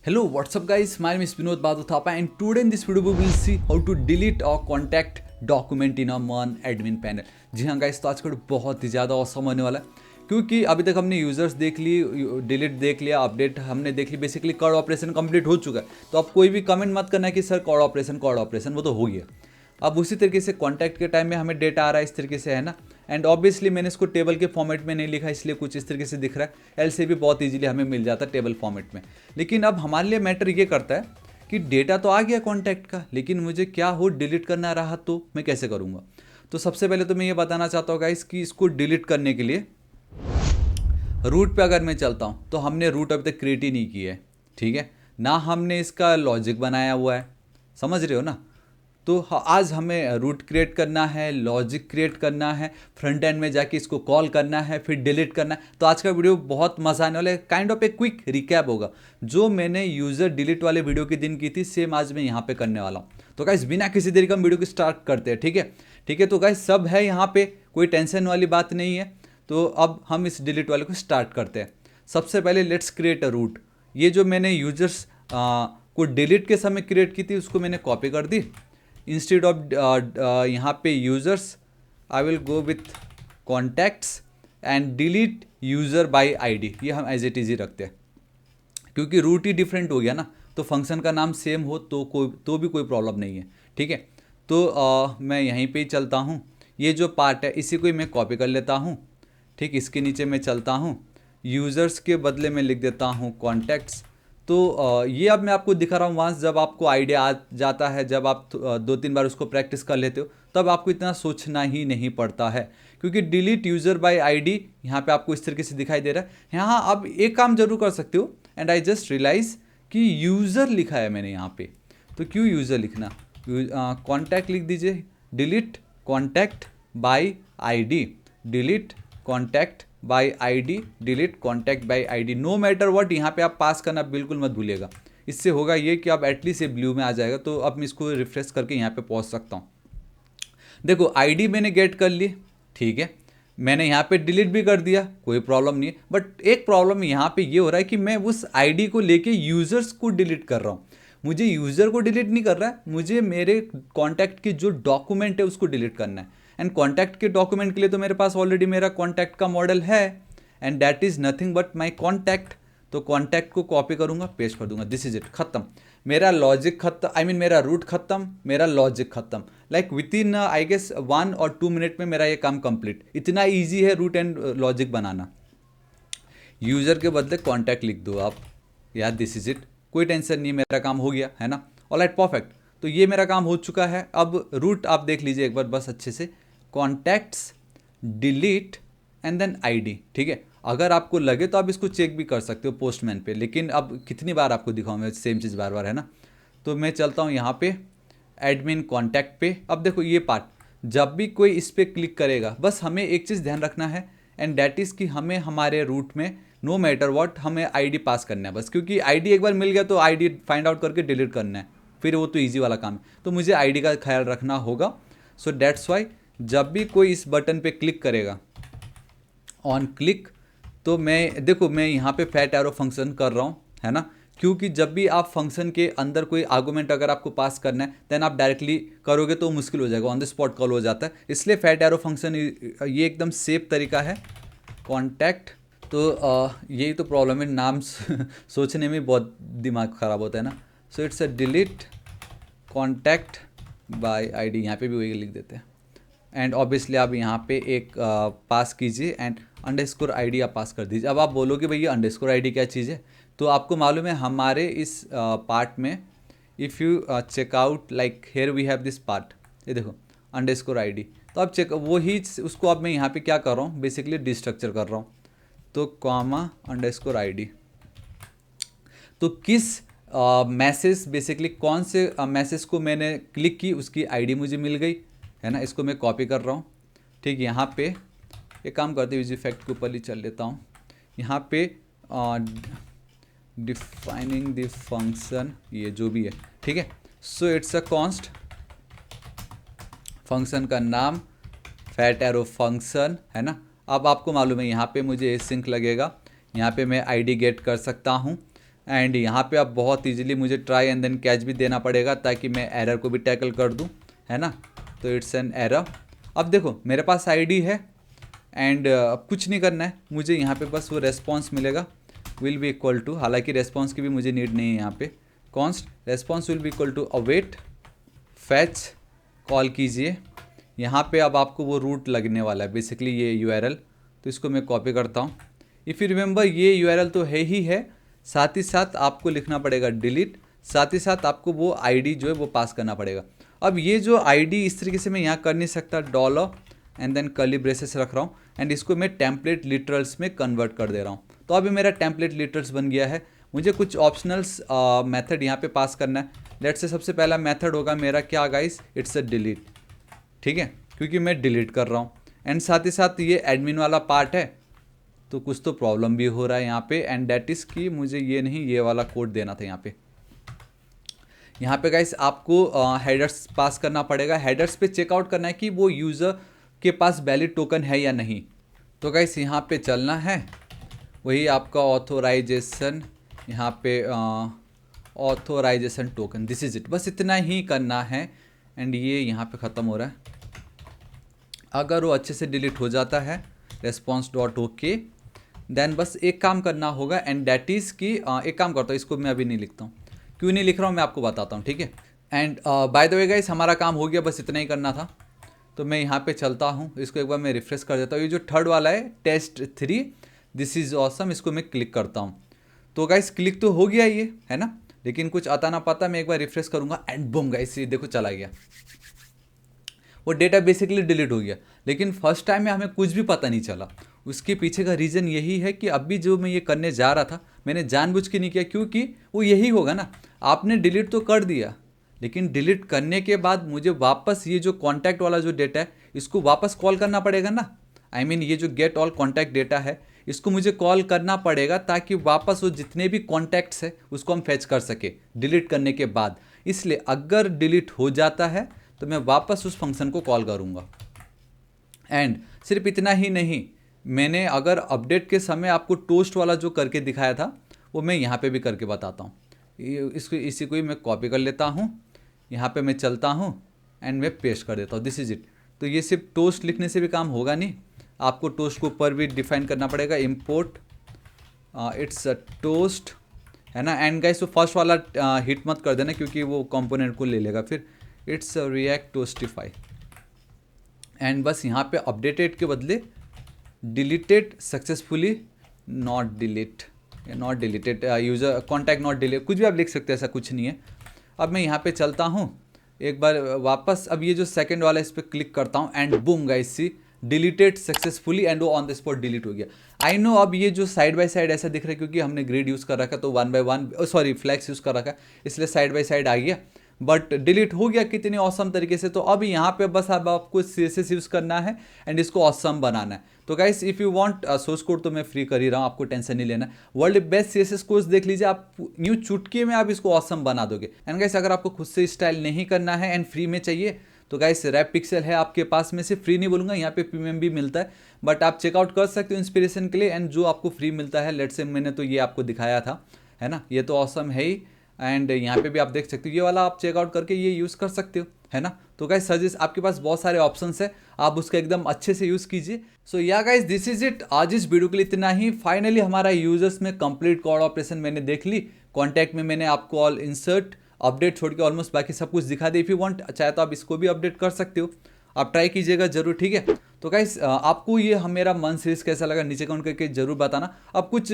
Hello, what's up guys? My name is Vinod Badhu Thapa and today in this video we will see how to delete or contact document in a Mon admin panel। जी हाँ guys, तो आज का बहुत ही ज़्यादा awesome होने वाला है क्योंकि अभी तक हमने यूज़र्स देख ली, डिलीट देख लिया, अपडेट हमने देख ली, बेसिकली कॉर्ड ऑपरेशन कंप्लीट हो चुका है। तो अब कोई भी कमेंट मत करना कि सर कॉर्ड ऑपरेशन वो तो हो गया। अब उसी तरीके से कॉन्टैक्ट के टाइम में हमें डेटा आ रहा है इस तरीके से, है ना। एंड ऑब्वियसली मैंने इसको टेबल के फॉर्मेट में नहीं लिखा, इसलिए कुछ इस तरीके से दिख रहा है। एल से भी बहुत इजीली हमें मिल जाता है टेबल फॉर्मेट में। लेकिन अब हमारे लिए मैटर ये करता है कि डेटा तो आ गया कॉन्टैक्ट का, लेकिन मुझे क्या हो डिलीट करना रहा तो मैं कैसे करूँगा। तो सबसे पहले तो मैं ये बताना चाहता हूँ गाइस कि इसको डिलीट करने के लिए रूट पे अगर मैं चलता हूँ तो हमने रूट अभी तक क्रिएट ही नहीं की है, ठीक है ना। हमने इसका लॉजिक बनाया हुआ है, समझ रहे हो ना। तो आज हमें रूट क्रिएट करना है, लॉजिक क्रिएट करना है, फ्रंट एंड में जाके इसको कॉल करना है, फिर डिलीट करना है। तो आज का वीडियो बहुत मजा आने वाला है। Kind of a quick recap होगा। जो मैंने यूज़र डिलीट वाले वीडियो के दिन की थी, सेम आज मैं यहाँ पे करने वाला हूँ। तो गाइस बिना किसी देरी का वीडियो को स्टार्ट करते हैं, ठीक है। ठीक है, तो गाइस सब है यहाँ पे, कोई टेंशन वाली बात नहीं है। तो अब हम इस डिलीट वाले को स्टार्ट करते हैं। सबसे पहले लेट्स क्रिएट अ रूट। ये जो मैंने यूजर्स को डिलीट के समय क्रिएट की थी उसको मैंने कॉपी कर दी। इंस्टेड ऑफ यहाँ पे users I will go with contacts and delete user bye ID. ये हम एज इट इज़ ही रखते हैं क्योंकि रूट ही डिफरेंट हो गया ना। तो फंक्शन का नाम सेम हो तो भी कोई प्रॉब्लम नहीं है, ठीक है। तो मैं यहीं पे ही चलता हूँ। ये जो पार्ट है इसी को ही मैं कॉपी कर लेता हूँ, ठीक। इसके नीचे मैं चलता हूँ, यूज़र्स के बदले में लिख देता हूँ कॉन्टैक्ट्स। तो ये अब मैं आपको दिखा रहा हूँ। वहाँ जब आपको आइडिया आ जाता है, जब आप 2-3 बार उसको प्रैक्टिस कर लेते हो, तब आपको इतना सोचना ही नहीं पड़ता है। क्योंकि डिलीट यूज़र बाय आईडी यहाँ पे आपको इस तरीके से दिखाई दे रहा है। यहाँ अब एक काम जरूर कर सकते हो, एंड आई जस्ट रियलाइज़ कि यूज़र लिखा है मैंने यहाँ पे। तो क्यों यूज़र लिखना, कॉन्टैक्ट लिख दीजिए, delete contact by ID, delete contact by ID, delete contact by ID. No matter what यहाँ पे आप पास करना बिल्कुल मत भूलिएगा। इससे होगा ये कि अब एटलीस्ट ये ब्लू में आ जाएगा। तो अब मैं इसको रिफ्रेश करके यहाँ पे पहुँच सकता हूँ। देखो आईडी मैंने गेट कर ली, ठीक है। मैंने यहाँ पे डिलीट भी कर दिया, कोई प्रॉब्लम नहीं है। बट एक प्रॉब्लम यहाँ पे ये हो रहा है कि मैं उस आईडी को लेके यूज़र्स को डिलीट कर रहा हूँ। मुझे यूज़र को डिलीट नहीं कर रहा है, मुझे मेरे कॉन्टैक्ट के जो डॉक्यूमेंट है उसको डिलीट करना है। एंड कॉन्टैक्ट के डॉक्यूमेंट के लिए तो मेरे पास ऑलरेडी मेरा कॉन्टैक्ट का मॉडल है, and that is nothing but my contact. तो कॉन्टैक्ट को कॉपी करूँगा, पेस्ट कर दूंगा, दिस इज इट, खत्म। मेरा लॉजिक खत्म, आई मीन मेरा रूट खत्म, मेरा लॉजिक खत्म। Like with in I guess 1 और 2 मिनट में मेरा ये काम कंप्लीट। इतना ईजी है रूट एंड लॉजिक बनाना। यूज़र के बदले कॉन्टैक्ट लिख दो आप, यार दिस इज इट, कोई टेंशन नहीं, मेरा काम हो गया, है ना। Alright, perfect. तो ये मेरा काम हो चुका है। अब रूट आप देख लीजिए एक बार बस अच्छे से, contacts, delete and then ID, ठीक है। अगर आपको लगे तो आप इसको चेक भी कर सकते हो पोस्टमैन पे, लेकिन अब कितनी बार आपको दिखाऊं मैं सेम चीज़ बार बार, है ना। तो मैं चलता हूँ यहाँ पे एडमिन कॉन्टैक्ट पे। अब देखो ये पार्ट, जब भी कोई इस पर क्लिक करेगा बस हमें एक चीज़ ध्यान रखना है, एंड डैट इज़ कि हमें हमारे रूट में नो मैटर व्हाट हमें आईडी पास करना है बस। क्योंकि आईडी एक बार मिल गया तो आईडी फाइंड आउट करके डिलीट करना है, फिर वो तो ईजी वाला काम है। तो मुझे आईडी का ख्याल रखना होगा। सो दैट्स वाई जब भी कोई इस बटन पे क्लिक करेगा, ऑन क्लिक, तो मैं देखो मैं यहाँ पे फैट एरो फंक्शन कर रहा हूँ, है ना। क्योंकि जब भी आप फंक्शन के अंदर कोई आर्गूमेंट अगर आपको पास करना है देन आप डायरेक्टली करोगे तो मुश्किल हो जाएगा, ऑन द स्पॉट कॉल हो जाता है। इसलिए फैट एरो फंक्शन ये एकदम सेफ तरीका है। कॉन्टैक्ट, तो यही तो प्रॉब्लम है, नाम सोचने में बहुत दिमाग ख़राब होता है ना। So it's a delete contact by ID, यहाँ पे भी वही लिख देते हैं। एंड ऑब्वियसली आप यहाँ पे एक पास कीजिए एंड अंडरस्कोर आईडी आप पास कर दीजिए। अब आप बोलोगे भैया अंडरस्कोर आईडी क्या चीज़ है, तो आपको मालूम है हमारे इस पार्ट में, if you check out like here we have this part, ये देखो अंडरस्कोर आईडी। तो आप चेक वही उसको अब मैं यहाँ पे क्या कर रहा हूँ, बेसिकली डिस्ट्रक्चर कर रहा हूँ। तो कॉमा अंडरस्कोर आईडी, तो किस मैसेज बेसिकली कौन से मैसेज को मैंने क्लिक की उसकी आईडी मुझे मिल गई, है ना। इसको मैं कॉपी कर रहा हूँ, ठीक। यहाँ पे एक काम करते हुए इफेक्ट के ऊपर ही चल लेता हूँ। यहाँ पे डिफाइनिंग द फंक्शन, ये जो भी है, ठीक है। So it's a const, function का नाम फैट एरो फंक्शन, है ना। अब आपको मालूम है यहाँ पे मुझे सिंक लगेगा, यहाँ पे मैं आईडी गेट कर सकता हूँ। एंड यहाँ पे अब बहुत इजीली मुझे ट्राई एंड देन कैच भी देना पड़ेगा ताकि मैं एरर को भी टैकल कर दूँ, है ना। तो इट्स एन एरर। अब देखो मेरे पास आईडी है एंड अब कुछ नहीं करना है मुझे, यहाँ पे बस वो रेस्पॉन्स मिलेगा विल बी इक्वल टू, हालांकि रेस्पॉन्स की भी मुझे नीड नहीं है यहाँ पे, const response will be equal to await fetch, call कीजिए। यहाँ पे अब आपको वो रूट लगने वाला है बेसिकली ये यूआरएल, तो इसको मैं कॉपी करता हूँ। इफ़ यू रिमेंबर ये यूआरएल तो है ही है, साथ ही साथ आपको लिखना पड़ेगा डिलीट, साथ ही साथ आपको वो आईडी जो है वो पास करना पड़ेगा। अब ये जो आईडी इस तरीके से मैं यहाँ कर नहीं सकता, dollar and then curly braces रख रहा हूँ एंड इसको मैं टेम्पलेट लिटरल्स में कन्वर्ट कर दे रहा हूँ। तो अभी मेरा टेम्पलेट लिटरल्स बन गया है। मुझे कुछ ऑप्शनल्स मेथड यहाँ पे पास करना है। लेट्स से सबसे पहला मेथड होगा मेरा क्या गाइस, इट्स अ डिलीट, ठीक है, क्योंकि मैं डिलीट कर रहा हूँ एंड साथ ही साथ ये एडमिन वाला पार्ट है तो कुछ तो प्रॉब्लम भी हो रहा है यहाँ पे, एंड डैट इज़ कि मुझे ये नहीं ये वाला कोड देना था यहाँ पे गाइस आपको हेडर्स पास करना पड़ेगा। हेडर्स पे चेकआउट करना है कि वो यूज़र के पास वैलिड टोकन है या नहीं। तो गाइस यहाँ पे चलना है, वही आपका ऑथोराइजेशन, यहाँ पे authorization token, this is it, बस इतना ही करना है एंड ये यहाँ पे ख़त्म हो रहा है। अगर वो अच्छे से डिलीट हो जाता है रेस्पॉन्स डॉट ओके, देन बस एक काम करना होगा एंड डैट इज़ कि एक काम करता हूँ, इसको मैं अभी नहीं लिखता हूँ, क्यों नहीं लिख रहा हूँ मैं आपको बताता हूँ, ठीक है। And by the way guys हमारा काम हो गया, बस इतना ही करना था। तो मैं यहाँ पे चलता हूँ, इसको एक बार मैं रिफ्रेश कर देता हूँ। ये जो थर्ड वाला है टेस्ट 3 दिस इज़ ऑसम, इसको मैं क्लिक करता हूँ। तो गाइस क्लिक तो हो गया ये, है ना, लेकिन कुछ आता ना पाता मैं एक बार रिफ्रेश करूँगा एंड बूम गाइस ये देखो चला गया, वो डेटा बेसिकली डिलीट हो गया। लेकिन फर्स्ट टाइम में हमें कुछ भी पता नहीं चला। उसके पीछे का रीज़न यही है कि अभी जो मैं ये करने जा रहा था मैंने जानबूझ के नहीं किया, क्योंकि वो यही होगा ना, आपने डिलीट तो कर दिया लेकिन डिलीट करने के बाद मुझे वापस ये जो कॉन्टैक्ट वाला जो डेटा है इसको वापस कॉल करना पड़ेगा ना। आई मीन ये जो गेट ऑल कॉन्टैक्ट डेटा है इसको मुझे कॉल करना पड़ेगा ताकि वापस वो जितने भी कॉन्टैक्ट्स है उसको हम फैच कर सके डिलीट करने के बाद। इसलिए अगर डिलीट हो जाता है तो मैं वापस उस फंक्शन को कॉल करूँगा। एंड सिर्फ इतना ही नहीं, मैंने अगर अपडेट के समय आपको टोस्ट वाला जो करके दिखाया था वो मैं यहाँ पे भी करके बताता हूँ। इसको इसी को ही मैं कॉपी कर लेता हूँ, यहाँ पे मैं चलता हूँ एंड मैं पेस्ट कर देता हूँ, दिस इज इट। तो ये सिर्फ टोस्ट लिखने से भी काम होगा नहीं, आपको टोस्ट को ऊपर भी डिफाइन करना पड़ेगा, इम्पोर्ट इट्स अ टोस्ट, है ना। एंड गाइस तो फर्स्ट वाला हिट मत कर देना क्योंकि वो कंपोनेंट को ले लेगा फिर। इट्स रिएक्ट टोस्टिफाई एंड बस यहाँ पे अपडेटेड के बदले deleted successfully, not delete, not deleted user contact not delete, कुछ भी आप लिख सकते हैं, ऐसा कुछ नहीं है। अब मैं यहाँ पे चलता हूँ एक बार वापस, अब ये जो सेकंड वाला इस पर क्लिक करता हूँ and boom guys see deleted successfully and वो ऑन द स्पॉट डिलीट हो गया। आई नो अब ये जो साइड बाय साइड ऐसा दिख रहा है क्योंकि हमने ग्रिड यूज़ कर रखा है, तो 1 by 1 सॉरी फ्लैक्स यूज़ कर रखा है इसलिए साइड बाय साइड आ गया, बट डिलीट हो गया कितने ऑसम तरीके से। तो अब यहाँ पे बस अब आपको CSS यूज़ करना है एंड इसको ऑसम बनाना है। तो guys if you want source code तो मैं फ्री कर ही रहा हूँ, आपको टेंशन नहीं लेना। वर्ल्ड बेस्ट CSS कोर्स देख लीजिए, आप न्यू चुटकी में आप इसको ऑसम बना दोगे। एंड गाइस अगर आपको खुद से स्टाइल नहीं करना है एंड फ्री में चाहिए तो गाइस रैप पिक्सल है आपके पास में से, फ्री नहीं बोलूँगा, यहाँ पे प्रीमियम भी मिलता है, बट आप चेकआउट कर सकते हो इंस्पिरेशन के लिए। एंड जो आपको फ्री मिलता है, लेट्स से मैंने तो ये आपको दिखाया था, है ना, ये तो ऑसम है ही। एंड यहाँ पे भी आप देख सकते हो, ये वाला आप चेकआउट करके ये यूज़ कर सकते हो, है ना। तो गाइस सजेस्ट आपके पास बहुत सारे ऑप्शंस है, आप उसका एकदम अच्छे से यूज़ कीजिए। सो या गाइस दिस इज इट, आज इस वीडियो के लिए इतना ही। फाइनली हमारा यूजर्स में कंप्लीट कॉल ऑपरेशन मैंने देख ली, कॉन्टैक्ट में मैंने आपको ऑल इंसर्ट अपडेट छोड़ के ऑलमोस्ट बाकी सब कुछ दिखा दे। इफ़ यू वांट चाहे तो आप इसको भी अपडेट कर सकते हो, आप ट्राई कीजिएगा जरूर, ठीक है। तो गाइस आपको ये मेरा मन सीरीज कैसा लगा नीचे कमेंट करके जरूर बताना। अब कुछ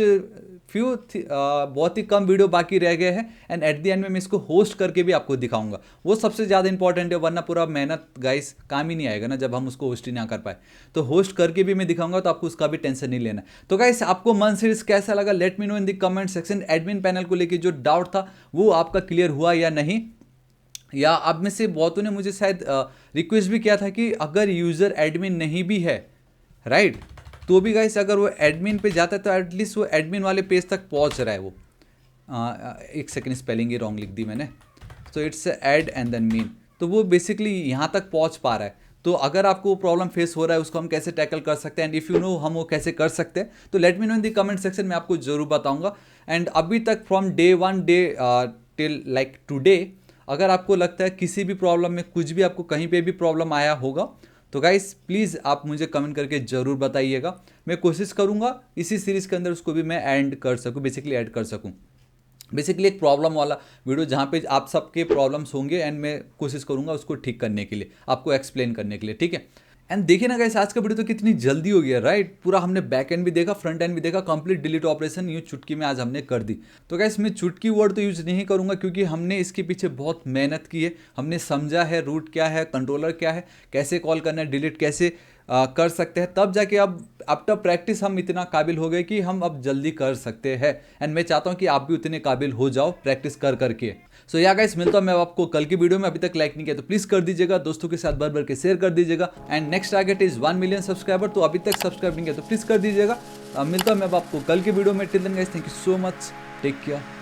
बहुत ही कम वीडियो बाकी रह गए हैं एंड एट द एंड में मैं इसको होस्ट करके भी आपको दिखाऊंगा, वो सबसे ज़्यादा इंपॉर्टेंट है, वरना पूरा मेहनत गाइस काम ही नहीं आएगा ना जब हम उसको होस्ट ही ना कर पाए। तो होस्ट करके भी मैं दिखाऊंगा, तो आपको उसका भी टेंशन नहीं लेना। तो गाइस आपको मन सीरीज कैसा लगा let me know in the comment section. Admin panel को लेकर जो डाउट था वो आपका क्लियर हुआ या नहीं, या अब में से बहुतों ने मुझे शायद रिक्वेस्ट भी किया था कि अगर यूज़र एडमिन नहीं भी है, राइट, तो भी गाइस अगर वो एडमिन पे जाता है तो एटलीस्ट वो एडमिन वाले पेज तक पहुंच रहा है। वो एक सेकंड स्पेलिंग ही रॉन्ग लिख दी मैंने, तो it's add and then mean, तो वो बेसिकली यहाँ तक पहुँच पा रहा है। तो अगर आपको प्रॉब्लम फेस हो रहा है उसको हम कैसे टैकल कर सकते हैं एंड इफ़ यू नो हम वो कैसे कर सकते हैं तो let me know in the comment section में, आपको जरूर बताऊंगा। एंड अभी तक from day 1 day till like today अगर आपको लगता है किसी भी प्रॉब्लम में कुछ भी आपको कहीं पे भी प्रॉब्लम आया होगा तो गाइस प्लीज़ आप मुझे कमेंट करके ज़रूर बताइएगा। मैं कोशिश करूँगा इसी सीरीज़ के अंदर उसको भी मैं ऐड कर सकूँ, बेसिकली ऐड कर सकूँ। बेसिकली एक प्रॉब्लम वाला वीडियो जहाँ पे आप सबके प्रॉब्लम्स होंगे एंड मैं कोशिश करूँगा उसको ठीक करने के लिए, आपको एक्सप्लेन करने के लिए, ठीक है। एंड देखिए ना गाइस आज का वीडियो तो कितनी जल्दी हो गया राइट। पूरा हमने बैक एंड भी देखा, फ्रंट एंड भी देखा, कंप्लीट डिलीट ऑपरेशन यूँ चुटकी में आज हमने कर दी। तो गाइस मैं चुटकी वर्ड तो यूज नहीं करूँगा क्योंकि हमने इसके पीछे बहुत मेहनत की है, हमने समझा है रूट क्या है, कंट्रोलर क्या है, कैसे कॉल करना है, डिलीट कैसे कर सकते हैं, तब जाके अब आफ्टर प्रैक्टिस हम इतना काबिल हो गए कि हम अब जल्दी कर सकते हैं। एंड मैं चाहता हूँ कि आप भी उतने काबिल हो जाओ प्रैक्टिस कर करके। सो या गाइस मिलता हूँ मैं आपको कल की वीडियो में। अभी तक लाइक नहीं किया तो प्लीज़ कर दीजिएगा, दोस्तों के साथ भर भर के शेयर कर दीजिएगा। And next target is 1 million subscriber, तो अभी तक सब्सक्राइब नहीं किया तो प्लीज़ कर दीजिएगा। मिलता हूँ मैं आपको कल की वीडियो में। Till then guys thank you so much, take care.